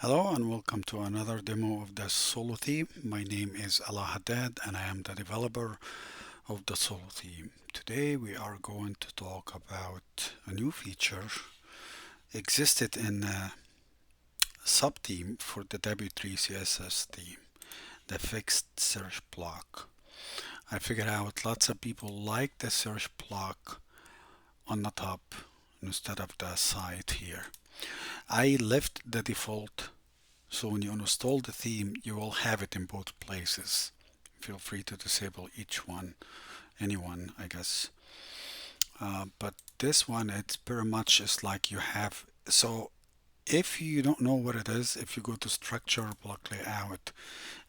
Hello and welcome to another demo of the Solo theme. My name is Allah Haddad and I am the developer of the Solo theme. Today we are going to talk about a new feature existed in a sub-theme for the W3 CSS theme, the fixed search block. I figured out lots of people like the search block on the top instead of the side here. I left the default, so when you install the theme, you will have it in both places. Feel free to disable each one, anyone, I guess. But this one, it's very much is like you have. So if you don't know what it is, if you go to structure, block layout,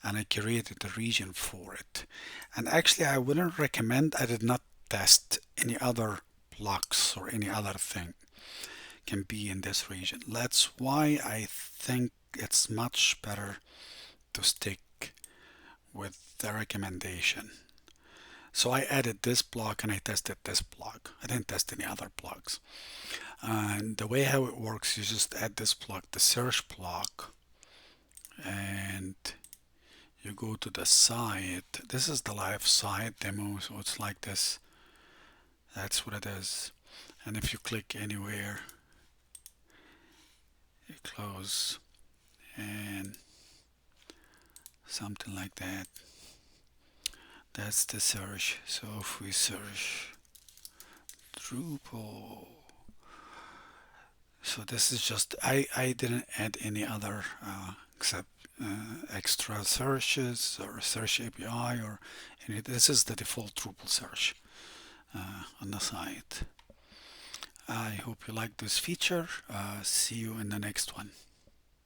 and I created a region for it. And actually, I wouldn't recommend, I did not test any other blocks or any other thing can be in this region. That's why I think it's much better to stick with the recommendation. So I added this block and I tested this block. I didn't test any other blocks. And the way how it works, you just add this block, the search block, and you go to the site. This is the live site demo, so it's like this. That's what it is. And if you click anywhere, you close and something like that. That's the search. So if we search Drupal, so this is just, I didn't add any other except extra searches or search API or any. This is the default Drupal search on the site. I hope you like this feature. See you in the next one.